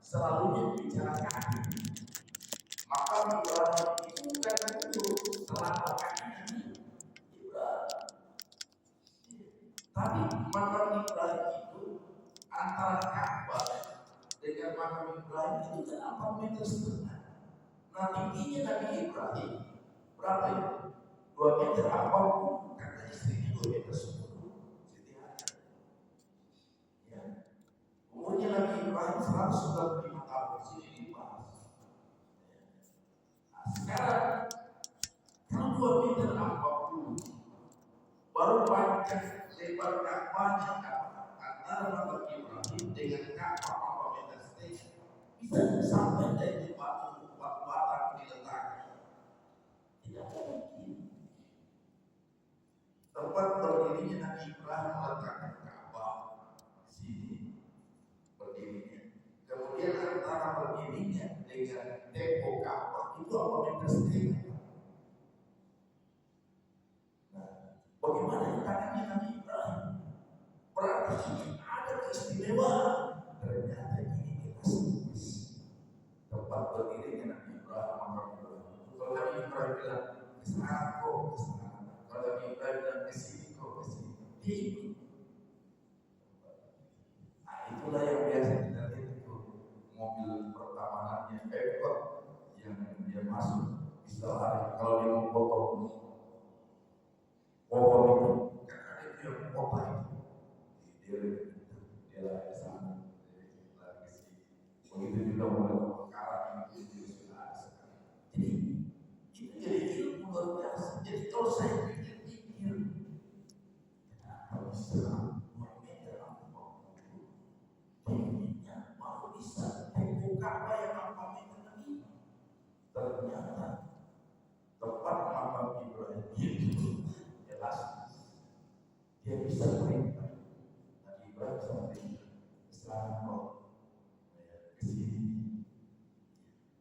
selalu bicara kaki. Maka Ibrahim itu bukan itu telapak kakinya Ibrahim. Tapi makam Ibrahim itu antara Ka'bah dengan makam Ibrahim itu kan 4,5 meter. Nah tingginya Nabi Ibrahim berapa itu? 2 meter apapun, kata istrinya 2 meter 10. Siti Hajar. Ya. Umurnya Nabi Ibrahim 195 tahun. Sini dibahas. Nah, sekarang kalau 2 meter 40 baru panjang lebar Ka'bahnya antara makam Ibrahim dengan Ka'bah 4 meter setengah. Bisa sampai dari batu batang diletakkan. Tidak mungkin. Tempat berdirinya Nabi Ibrahim meletakkan Ka'bah di sini berdirinya. Kemudian antara berdirinya dengan tembok Ka'bah itu 4 meter setengah. Nah, bagaimana tangannya Nabi Ibrahim? Berarti ada keistimewaan. Ternyata ini jelas tempat berdirinya Nabi Ibrahim. Kalau Nabi Ibrahim bilang kesana kok kesana, kalau Nabi Ibrahim bilang kesini kok kesini, dia ikut. Nah itulah yang biasa kita lihat itu mobil pertamanannya Pepkot yang dia masuk istilahnya kalau dia mau potong pohon itu kan ada dia potong itu dia lagi ke sana, lagi ke sini. Begitu juga mulai perkara itu sudah ada. Jadi ilmu luar biasa. Jadi kalau saya pikir-pikir, kenapa bisa 2 meter 40 tingginya baru bisa tembok Ka'bah yang 4 meter lagi. Ternyata tempat makam Ibrahim itu jelas dia bisa perintah. Nabi Ibrahim bisa perintah Islam ke sini.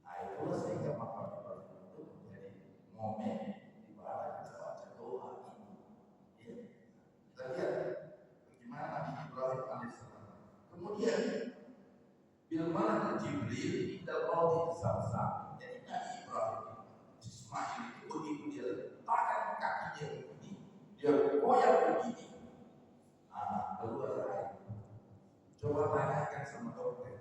Nah itulah sehingga makam Ibrahim itu menjadi momen di mana kita baca doa ini. Ya. Kita lihat bagaimana Nabi Ibrahim alaihissalam. Kemudian bila mana Jibril tidak mau disam-sam. Jadi Nabi Ibrahim Ismail itu begitu dia letakkan kakinya begini, dia goyang begini. Keluar air. Coba tanyakan sama dokter.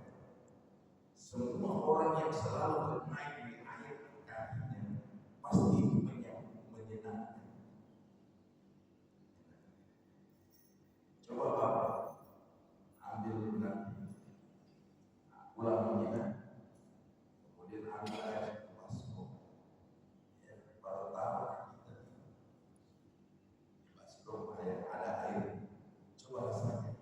Semua orang yang selalu bermain di air kakinya pasti itu menyenangkan. Coba Bapak ambil nanti ulang menyenang, kemudian ambil air baskom, ya, baru tahu kita di baskom ada air. Coba rasakan.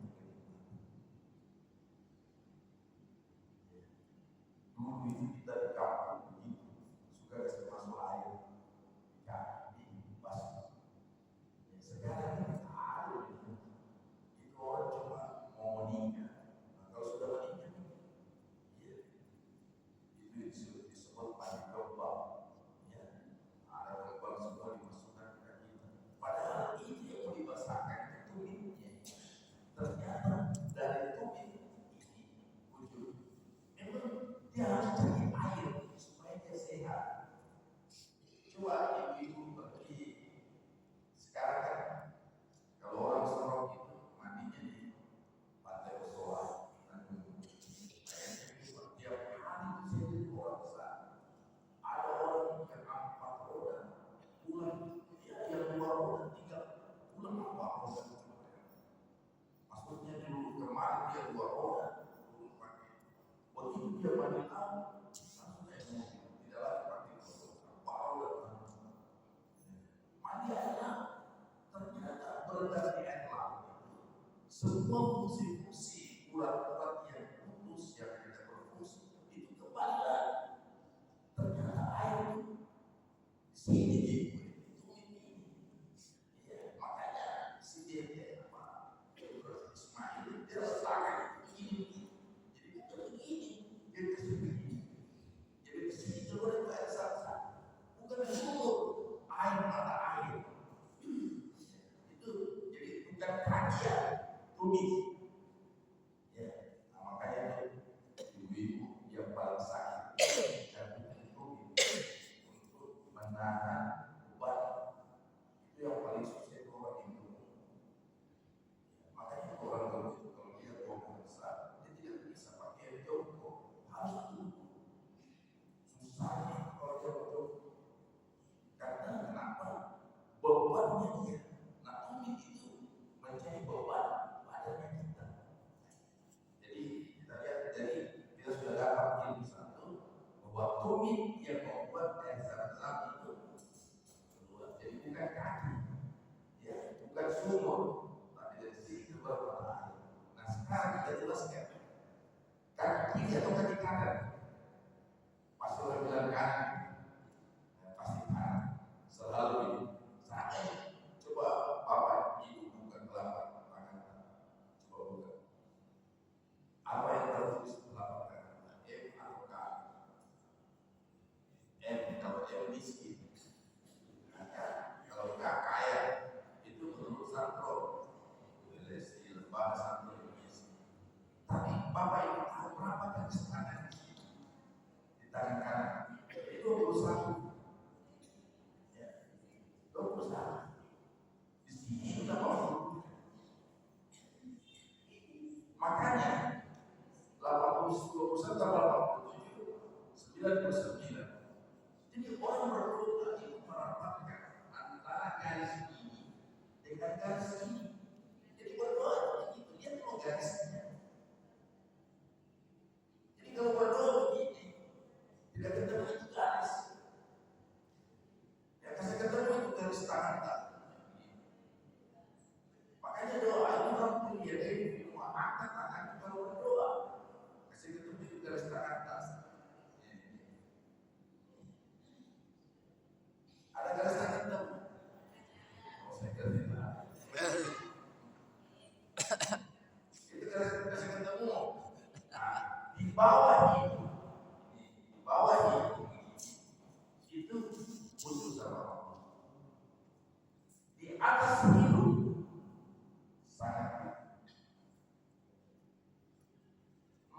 Dulu itu kita di kampung begitu, suka kasih masuk air di baskom. Ya, sekarang ini ada itu orang cuma mau menikah. Nah, kalau sudah menikah, ya, itu disebut mandi kembang. Ya, ada kembang semua dimasukkan ke kita. Padahal ini yang dibasahkan tumitnya. Ternyata dari tumit ini wujud. Memang dia harus cari air supaya dia sehat. Coba ibu-ibu pergi sekarang kan kalau orang Sorong itu mandinya di Pantai Bosowa. Tiap hari itu saya jadi orang besar. Ada orang yang 4 roda pulang, dia yang 2 roda 3 pulang 4 roda. Maksudnya dulu kemarin dia 2 roda turun pakai. Begitu dia mandi laut langsung naik mobil, tidak lagi pakai apa roda. Mandi air laut ternyata berenang di air laut. Semua fungsi-fungsi urat-urat yang putus, yang tidak berfungsi itu kembali lagi. Ternyata air itu sini itu ini. Ya, makanya si dia Ismail dia letakkan begini. Jadi bukan begini, dia kasih begini. Jadi kesini coba itu air satu, bukan sumur air mata air. Itu jadi bukan kajian tumis. Bapak Ibu tahu berapa garis tangan di tangan kanan? Itu 21. Ya, 21. Di sini udah mau. Makanya 80 tambah 87 99. Jadi orang berdoa itu merapatkan antara garis ini dengan garis ini. Jadi berdoa begitu, dia mau garisnya. Jadi kalau berdoa begini, tidak ketemu itu garis. Ya kasih ketemu itu garis tangan tak. Makanya doa itu orang punya dari semua angkat tangan kalau berdoa. Kasih ketemu itu garis tangan tak. Ada garis tangan ketemu. Oh saya kira tidak. Itu garis ketemu. Nah, di bawah ini itu khusus sama Allah. Di atas itu sangat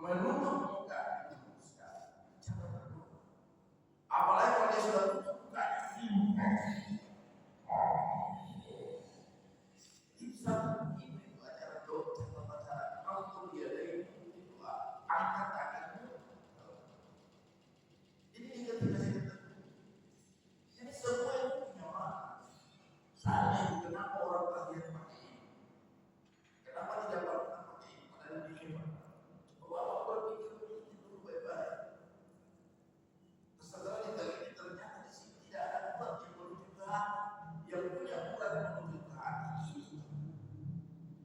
menutup muka itu sekali. Jangan berdoa. Apalagi kalau dia sudah tutup mukanya. Bisa itu acara doa, cara kalau dia dari itu angkat tanganmu. Jadi kita jadi semua itu punya makna. Saya kenapa orang bagian pakai ini? Kenapa tidak pernah pakai ini? Padahal dikira. Bahwa berpikir begitu dulu baik-baik. Setelah diteliti ternyata di sini tidak ada urat yang menuju ke hati, yang punya urat menuju ke hati ini.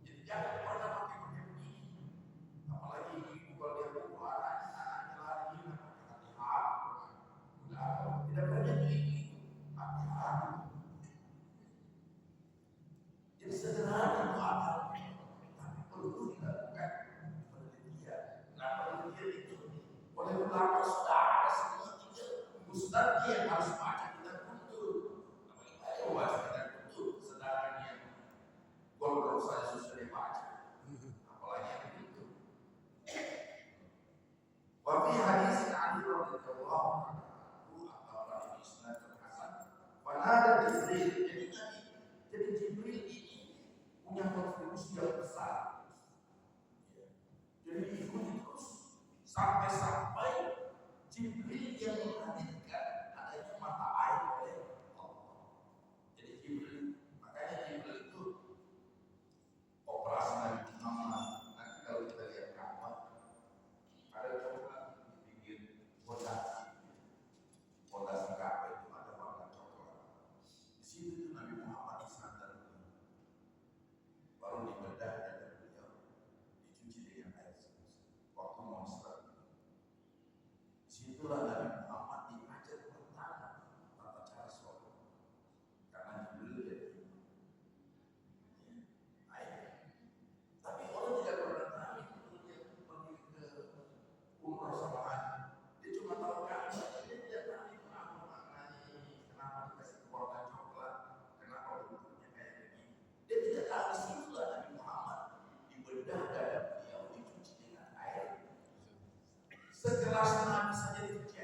Jadi jangan pernah pakai begini. Apalagi ibu kalau dia pukul anaknya lari hati-hati. Tidak pernah begini. Hati-hati. Jadi sederhana itu akal, tapi perlu dilakukan penelitian. Nah penelitian itu oleh ulama sudah ada semua Ustaz yang harus baca kita kuntur. Ayo baca kita kuntur. Sedangkan yang gondrong saya susah dibaca. Apalagi yang itu. Wafi hadis Ali radhiyallahu anhu atau dari Isnad Hasan. Pada Jibril, jadi Jibril ini punya kontribusi yang besar. Jadi diikuti terus sampai Jibril yang menghadirkan adanya mata air oleh Allah. Jadi Jibril, makanya Jibril itu operasi Nabi Muhammad. Nanti kalau kita lihat Ka'bah, ada coklat di pinggir pondasi Ka'bah itu ada warna coklat. Di situ itu Nabi Muhammad disandar, baru dibedah dan beliau dicuci dengan air sebus. Waktu mau sholat, disitulah Nabi Muhammad diajar pertama tata cara sholat. Karena Jibril jadi air. Tapi orang tidak pernah tahu itu dia pergi ke umrah sama haji. Dia cuma tahu Ka'bah, dia tidak tahu itu apa maknanya, kenapa dikasih warna coklat, kenapa bentuknya kayak begini. Dia tidak tahu. Disitulah Nabi Muhammad dibedah dada beliau dicuci dengan air. Sekelas Nabi saja dicuci